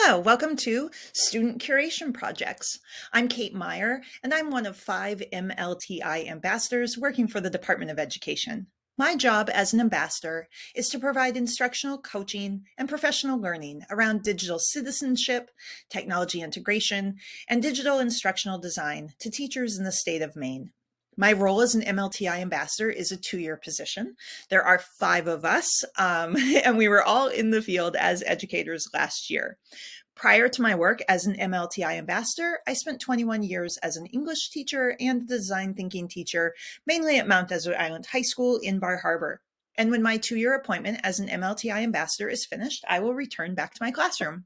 Hello, welcome to Student Curation Projects. I'm Kate Meyer, and I'm one of 5 MLTI ambassadors working for the Department of Education. My job as an ambassador is to provide instructional coaching and professional learning around digital citizenship, technology integration, and digital instructional design to teachers in the state of Maine. My role as an MLTI ambassador is a 2-year position. There are 5 of us, and we were all in the field as educators last year. Prior to my work as an MLTI ambassador, I spent 21 years as an English teacher and design thinking teacher, mainly at Mount Desert Island High School in Bar Harbor. And when my 2-year appointment as an MLTI ambassador is finished, I will return back to my classroom.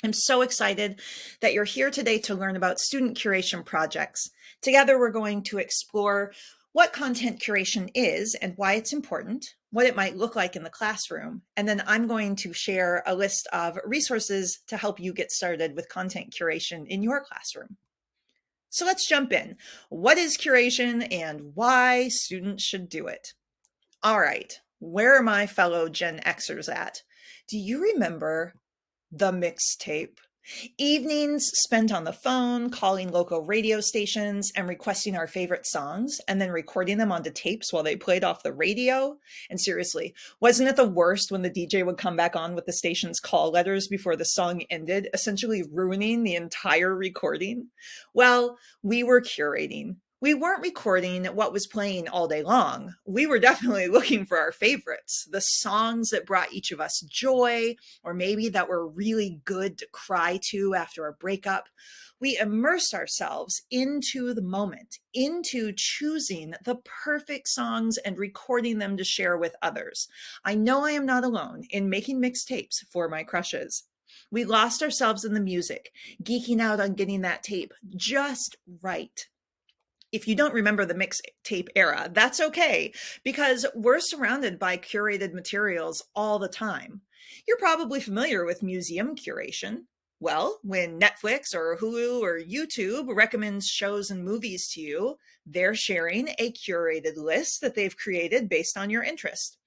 I'm so excited that you're here today to learn about student curation projects. Together, we're going to explore what content curation is and why it's important, what it might look like in the classroom, and then I'm going to share a list of resources to help you get started with content curation in your classroom. So let's jump in. What is curation and why students should do it? All right, where are my fellow Gen Xers at? Do you remember the mixtape? Evenings spent on the phone, calling local radio stations and requesting our favorite songs, and then recording them onto tapes while they played off the radio. And seriously, wasn't it the worst when the DJ would come back on with the station's call letters before the song ended, essentially ruining the entire recording? Well, we were curating. We weren't recording what was playing all day long. We were definitely looking for our favorites, the songs that brought each of us joy, or maybe that were really good to cry to after a breakup. We immersed ourselves into the moment, into choosing the perfect songs and recording them to share with others. I know I am not alone in making mixtapes for my crushes. We lost ourselves in the music, geeking out on getting that tape just right. If you don't remember the mixtape era, that's okay, because we're surrounded by curated materials all the time. You're probably familiar with museum curation. Well, when Netflix or Hulu or YouTube recommends shows and movies to you, they're sharing a curated list that they've created based on your interest.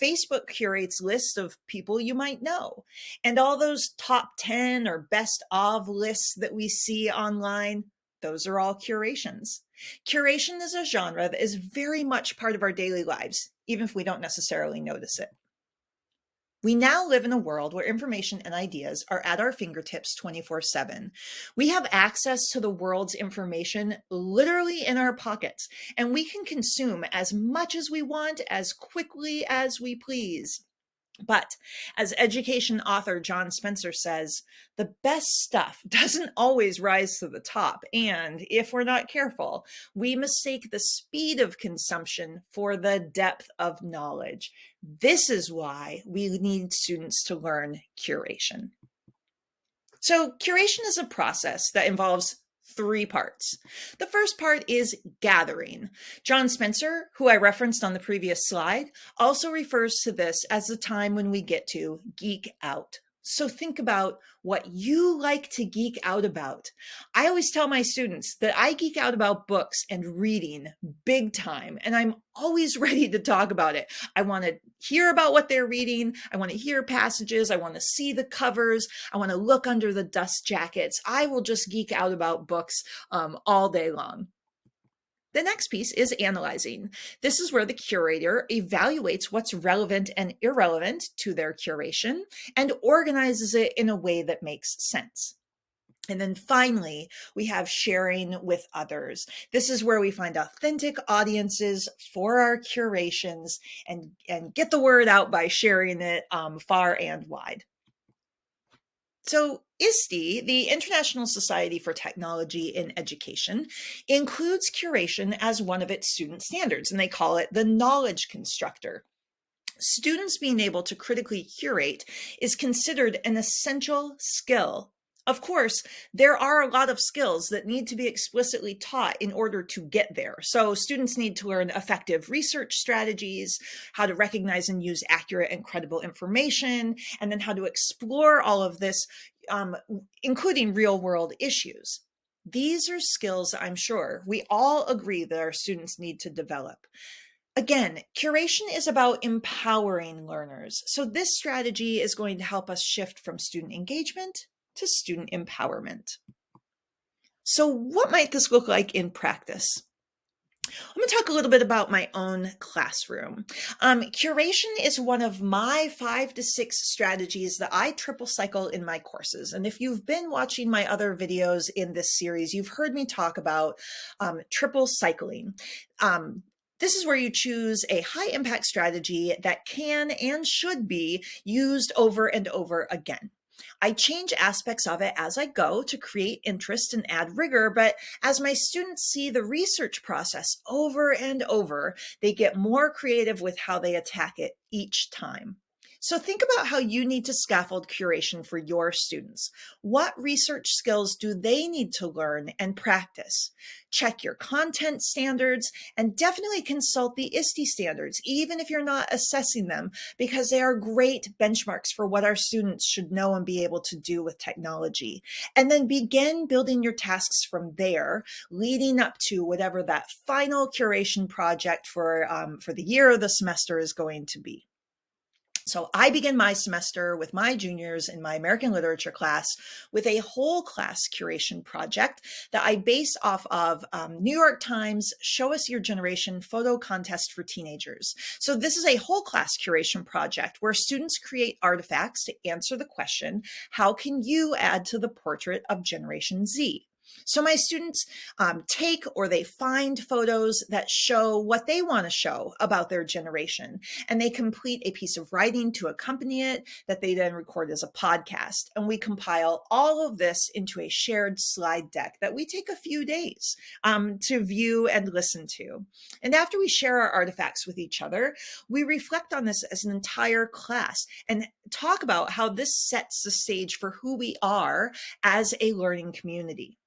Facebook curates lists of people you might know. And all those top 10 or best of lists that we see online, those are all curations. Curation is a genre that is very much part of our daily lives, even if we don't necessarily notice it. We now live in a world where information and ideas are at our fingertips 24/7. We have access to the world's information literally in our pockets, and we can consume as much as we want, as quickly as we please. But as education author John Spencer says, the best stuff doesn't always rise to the top. And if we're not careful, we mistake the speed of consumption for the depth of knowledge. This is why we need students to learn curation. So curation is a process that involves 3 parts. The first part is gathering. John Spencer, who I referenced on the previous slide, also refers to this as the time when we get to geek out. So think about what you like to geek out about. I always tell my students that I geek out about books and reading big time, and I'm always ready to talk about it. I want to hear about what they're reading. I want to hear passages. I want to see the covers. I want to look under the dust jackets. I will just geek out about books all day long. The next piece is analyzing. This is where the curator evaluates what's relevant and irrelevant to their curation and organizes it in a way that makes sense. And then finally, we have sharing with others. This is where we find authentic audiences for our curations and get the word out by sharing it far and wide. So ISTE, the International Society for Technology in Education, includes curation as one of its student standards, and they call it the knowledge constructor. Students being able to critically curate is considered an essential skill. Of course, there are a lot of skills that need to be explicitly taught in order to get there. So students need to learn effective research strategies, how to recognize and use accurate and credible information, and then how to explore all of this, including real-world issues. These are skills I'm sure we all agree that our students need to develop. Again, curation is about empowering learners. So this strategy is going to help us shift from student engagement to student empowerment. So what might this look like in practice? I'm going to talk a little bit about my own classroom. Curation is one of my 5 to 6 strategies that I triple cycle in my courses. And if you've been watching my other videos in this series, you've heard me talk about triple cycling. This is where you choose a high impact strategy that can and should be used over and over again. I change aspects of it as I go to create interest and add rigor, but as my students see the research process over and over, they get more creative with how they attack it each time. So think about how you need to scaffold curation for your students. What research skills do they need to learn and practice? Check your content standards and definitely consult the ISTE standards, even if you're not assessing them, because they are great benchmarks for what our students should know and be able to do with technology. And then begin building your tasks from there, leading up to whatever that final curation project for the year or the semester is going to be. So I begin my semester with my juniors in my American literature class with a whole class curation project that I base off of New York Times Show Us Your Generation photo contest for teenagers. So this is a whole class curation project where students create artifacts to answer the question, how can you add to the portrait of Generation Z? So my students take or they find photos that show what they want to show about their generation, and they complete a piece of writing to accompany it that they then record as a podcast. And we compile all of this into a shared slide deck that we take a few days to view and listen to. And after we share our artifacts with each other, we reflect on this as an entire class and talk about how this sets the stage for who we are as a learning community.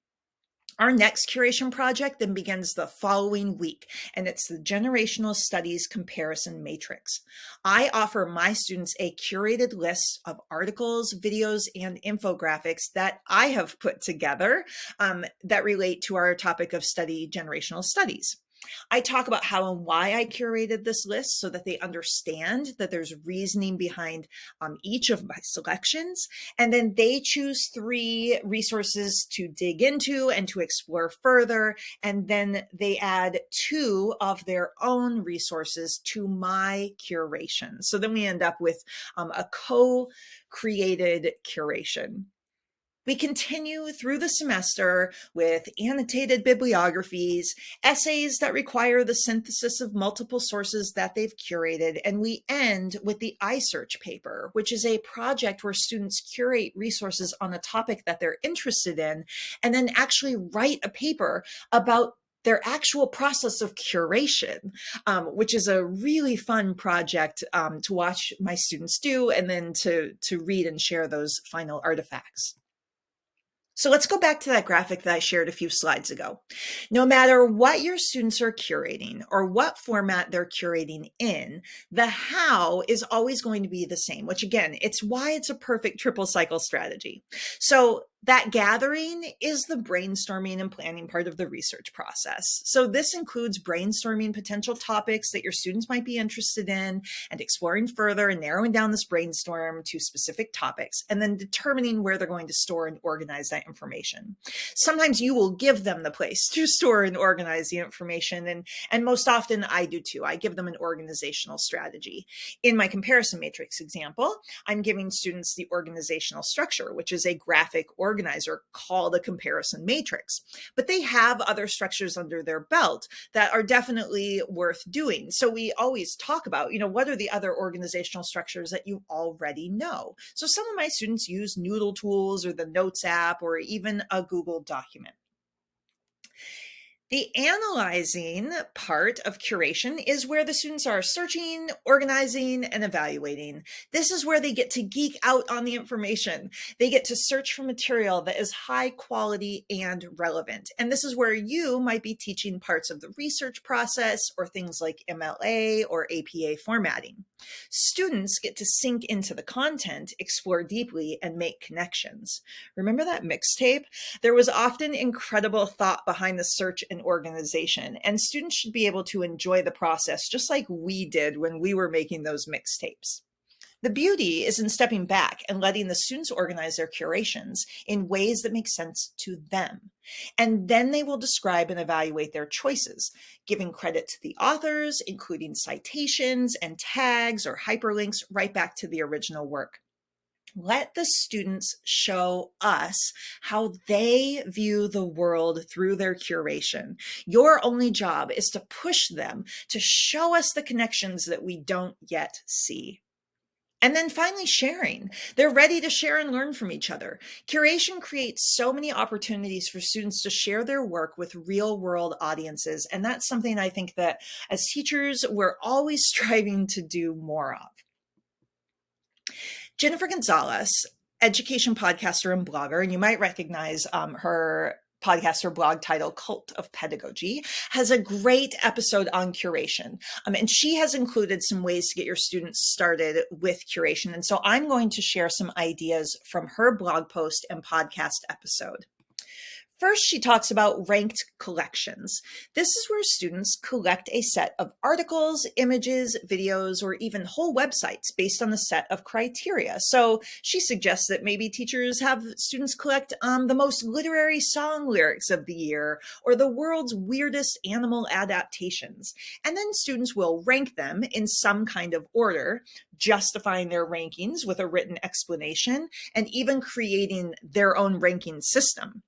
Our next curation project then begins the following week, and it's the Generational Studies Comparison Matrix. I offer my students a curated list of articles, videos, and infographics that I have put together that relate to our topic of study, generational studies. I talk about how and why I curated this list so that they understand that there's reasoning behind each of my selections. And then they choose 3 resources to dig into and to explore further. And then they add 2 of their own resources to my curation. So then we end up with a co-created curation. We continue through the semester with annotated bibliographies, essays that require the synthesis of multiple sources that they've curated, and we end with the iSearch paper, which is a project where students curate resources on a topic that they're interested in, and then actually write a paper about their actual process of curation, which is a really fun project to watch my students do, and then to read and share those final artifacts. So let's go back to that graphic that I shared a few slides ago. No matter what your students are curating or what format they're curating in, the how is always going to be the same, which again, it's why it's a perfect triple cycle strategy. So that gathering is the brainstorming and planning part of the research process. So this includes brainstorming potential topics that your students might be interested in and exploring further and narrowing down this brainstorm to specific topics, and then determining where they're going to store and organize that information. Sometimes you will give them the place to store and organize the information, and most often I do too. I give them an organizational strategy. In my comparison matrix example, I'm giving students the organizational structure, which is a graphic organizer called a comparison matrix. But they have other structures under their belt that are definitely worth doing. So we always talk about, what are the other organizational structures that you already know? So some of my students use Noodle Tools or the Notes app or even a Google document. The analyzing part of curation is where the students are searching, organizing, and evaluating. This is where they get to geek out on the information. They get to search for material that is high quality and relevant. And this is where you might be teaching parts of the research process or things like MLA or APA formatting. Students get to sink into the content, explore deeply, and make connections. Remember that mixtape? There was often incredible thought behind the search and organization, and students should be able to enjoy the process just like we did when we were making those mixtapes. The beauty is in stepping back and letting the students organize their curations in ways that make sense to them. And then they will describe and evaluate their choices, giving credit to the authors, including citations and tags or hyperlinks right back to the original work. Let the students show us how they view the world through their curation. Your only job is to push them to show us the connections that we don't yet see. And then finally, sharing. They're ready to share and learn from each other. Curation creates so many opportunities for students to share their work with real-world audiences. And that's something I think that as teachers, we're always striving to do more of. Jennifer Gonzalez, education podcaster and blogger, and you might recognize her podcast or blog title, Cult of Pedagogy, has a great episode on curation. And she has included some ways to get your students started with curation. And so I'm going to share some ideas from her blog post and podcast episode. First, she talks about ranked collections. This is where students collect a set of articles, images, videos, or even whole websites based on a set of criteria. So she suggests that maybe teachers have students collect the most literary song lyrics of the year, or the world's weirdest animal adaptations. And then students will rank them in some kind of order, justifying their rankings with a written explanation, and even creating their own ranking system.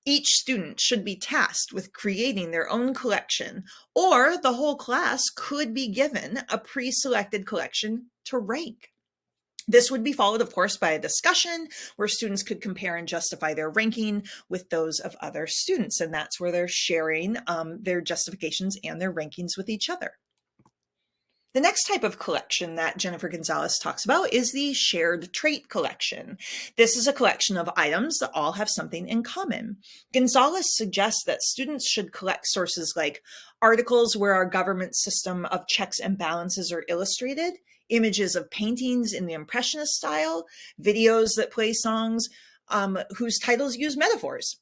Each student should be tasked with creating their own collection, or the whole class could be given a pre-selected collection to rank. This would be followed, of course, by a discussion where students could compare and justify their ranking with those of other students. And that's where they're sharing their justifications and their rankings with each other. The next type of collection that Jennifer Gonzalez talks about is the shared trait collection. This is a collection of items that all have something in common. Gonzalez suggests that students should collect sources like articles where our government system of checks and balances are illustrated, images of paintings in the Impressionist style, videos that play songs whose titles use metaphors.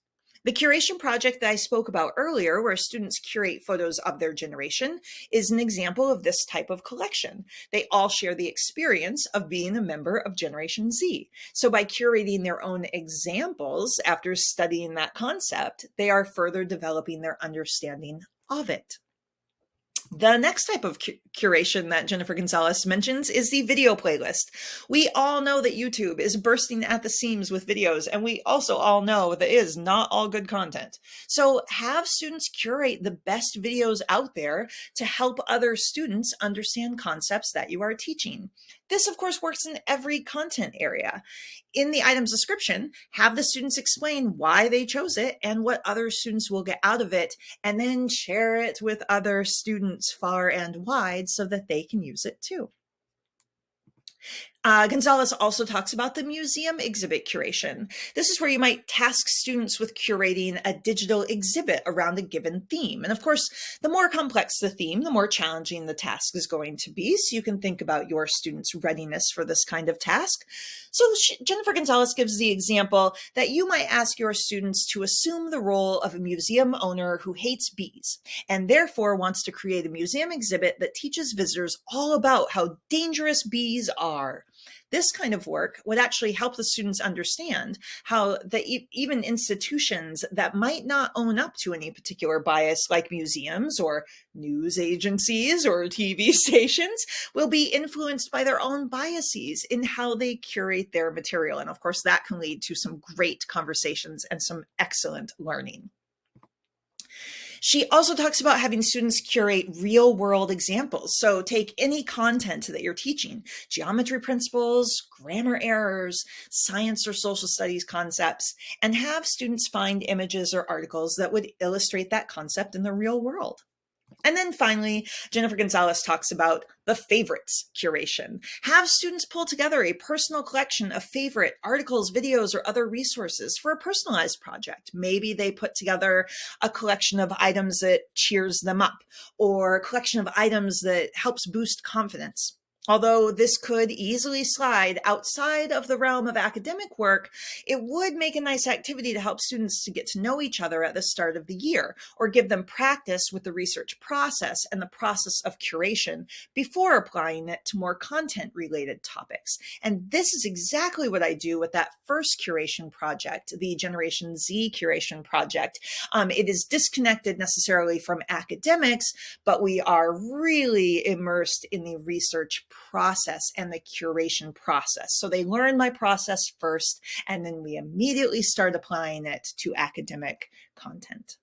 The curation project that I spoke about earlier, where students curate photos of their generation, is an example of this type of collection. They all share the experience of being a member of Generation Z. So by curating their own examples after studying that concept, they are further developing their understanding of it. The next type of curation that Jennifer Gonzalez mentions is the video playlist. We all know that YouTube is bursting at the seams with videos, and we also all know that it is not all good content. So have students curate the best videos out there to help other students understand concepts that you are teaching. This, of course, works in every content area. In the item's description, have the students explain why they chose it and what other students will get out of it, and then share it with other students far and wide so that they can use it too. Gonzalez also talks about the museum exhibit curation. This is where you might task students with curating a digital exhibit around a given theme. And of course, the more complex the theme, the more challenging the task is going to be. So you can think about your students' readiness for this kind of task. So Jennifer Gonzalez gives the example that you might ask your students to assume the role of a museum owner who hates bees and therefore wants to create a museum exhibit that teaches visitors all about how dangerous bees are. This kind of work would actually help the students understand how even institutions that might not own up to any particular bias, like museums or news agencies or TV stations, will be influenced by their own biases in how they curate their material. And of course, that can lead to some great conversations and some excellent learning. She also talks about having students curate real-world examples. So take any content that you're teaching, geometry principles, grammar errors, science or social studies concepts, and have students find images or articles that would illustrate that concept in the real world. And then finally, Jennifer Gonzalez talks about the favorites curation. Have students pull together a personal collection of favorite articles, videos, or other resources for a personalized project. Maybe they put together a collection of items that cheers them up, or a collection of items that helps boost confidence. Although this could easily slide outside of the realm of academic work, it would make a nice activity to help students to get to know each other at the start of the year, or give them practice with the research process and the process of curation before applying it to more content-related topics. And this is exactly what I do with that first curation project, the Generation Z curation project. It is disconnected necessarily from academics, but we are really immersed in the research process and the curation process. So they learn my process first, and then we immediately start applying it to academic content.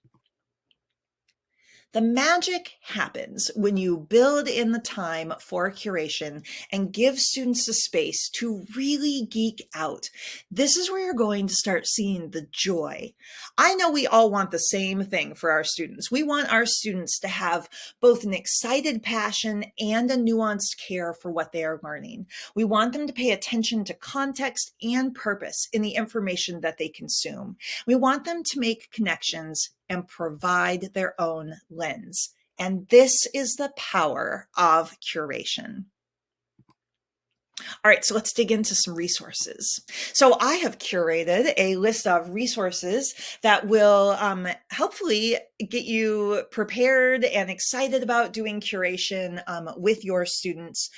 The magic happens when you build in the time for curation and give students the space to really geek out. This is where you're going to start seeing the joy. I know we all want the same thing for our students. We want our students to have both an excited passion and a nuanced care for what they are learning. We want them to pay attention to context and purpose in the information that they consume. We want them to make connections and provide their own lens. And this is the power of curation. All right, so let's dig into some resources. So I have curated a list of resources that will hopefully get you prepared and excited about doing curation with your students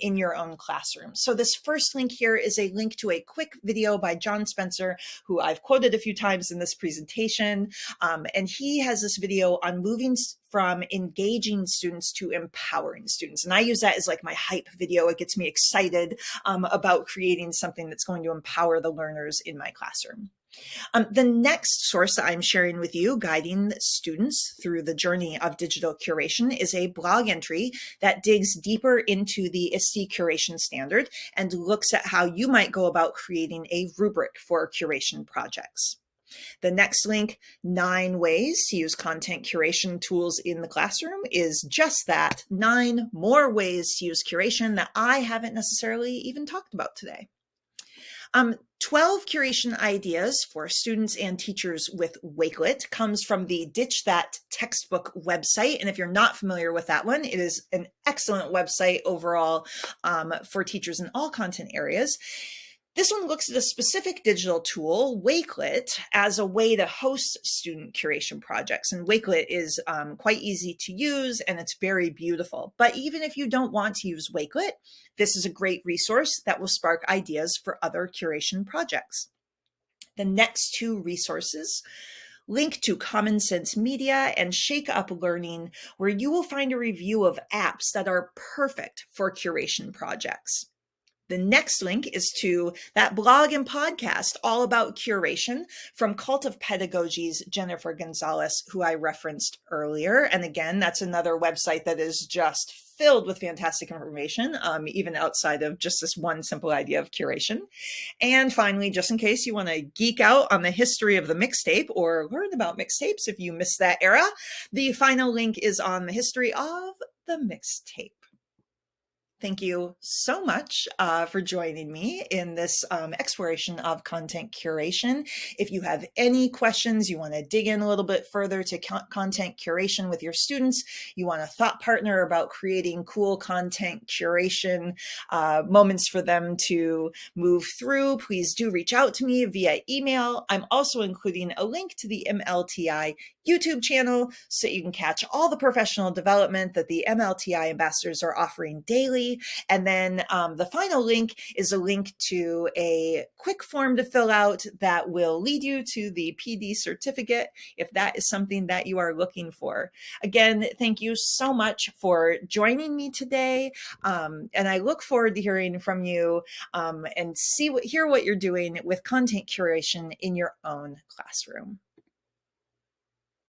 in your own classroom. So this first link here is a link to a quick video by John Spencer, who I've quoted a few times in this presentation. And he has this video on moving from engaging students to empowering students. And I use that as like my hype video. It gets me excited about creating something that's going to empower the learners in my classroom. The next source that I'm sharing with you, guiding students through the journey of digital curation, is a blog entry that digs deeper into the ISTE curation standard and looks at how you might go about creating a rubric for curation projects. The next link, 9 ways to use content curation tools in the classroom, is just that, 9 more ways to use curation that I haven't necessarily even talked about today. 12 curation ideas for students and teachers with Wakelet comes from the Ditch That textbook website. And if you're not familiar with that one, it is an excellent website overall for teachers in all content areas. This one looks at a specific digital tool, Wakelet, as a way to host student curation projects. And Wakelet is quite easy to use, and it's very beautiful. But even if you don't want to use Wakelet, this is a great resource that will spark ideas for other curation projects. The next 2 resources link to Common Sense Media and Shake Up Learning, where you will find a review of apps that are perfect for curation projects. The next link is to that blog and podcast all about curation from Cult of Pedagogy's Jennifer Gonzalez, who I referenced earlier. And again, that's another website that is just filled with fantastic information, even outside of just this one simple idea of curation. And finally, just in case you want to geek out on the history of the mixtape or learn about mixtapes if you missed that era, the final link is on the history of the mixtape. Thank you so much for joining me in this exploration of content curation. If you have any questions, you want to dig in a little bit further to content curation with your students, you want a thought partner about creating cool content curation moments for them to move through, please do reach out to me via email. I'm also including a link to the MLTI YouTube channel so you can catch all the professional development that the MLTI ambassadors are offering daily. And then the final link is a link to a quick form to fill out that will lead you to the PD certificate if that is something that you are looking for. Again, thank you so much for joining me today. And I look forward to hearing from you and hear what you're doing with content curation in your own classroom.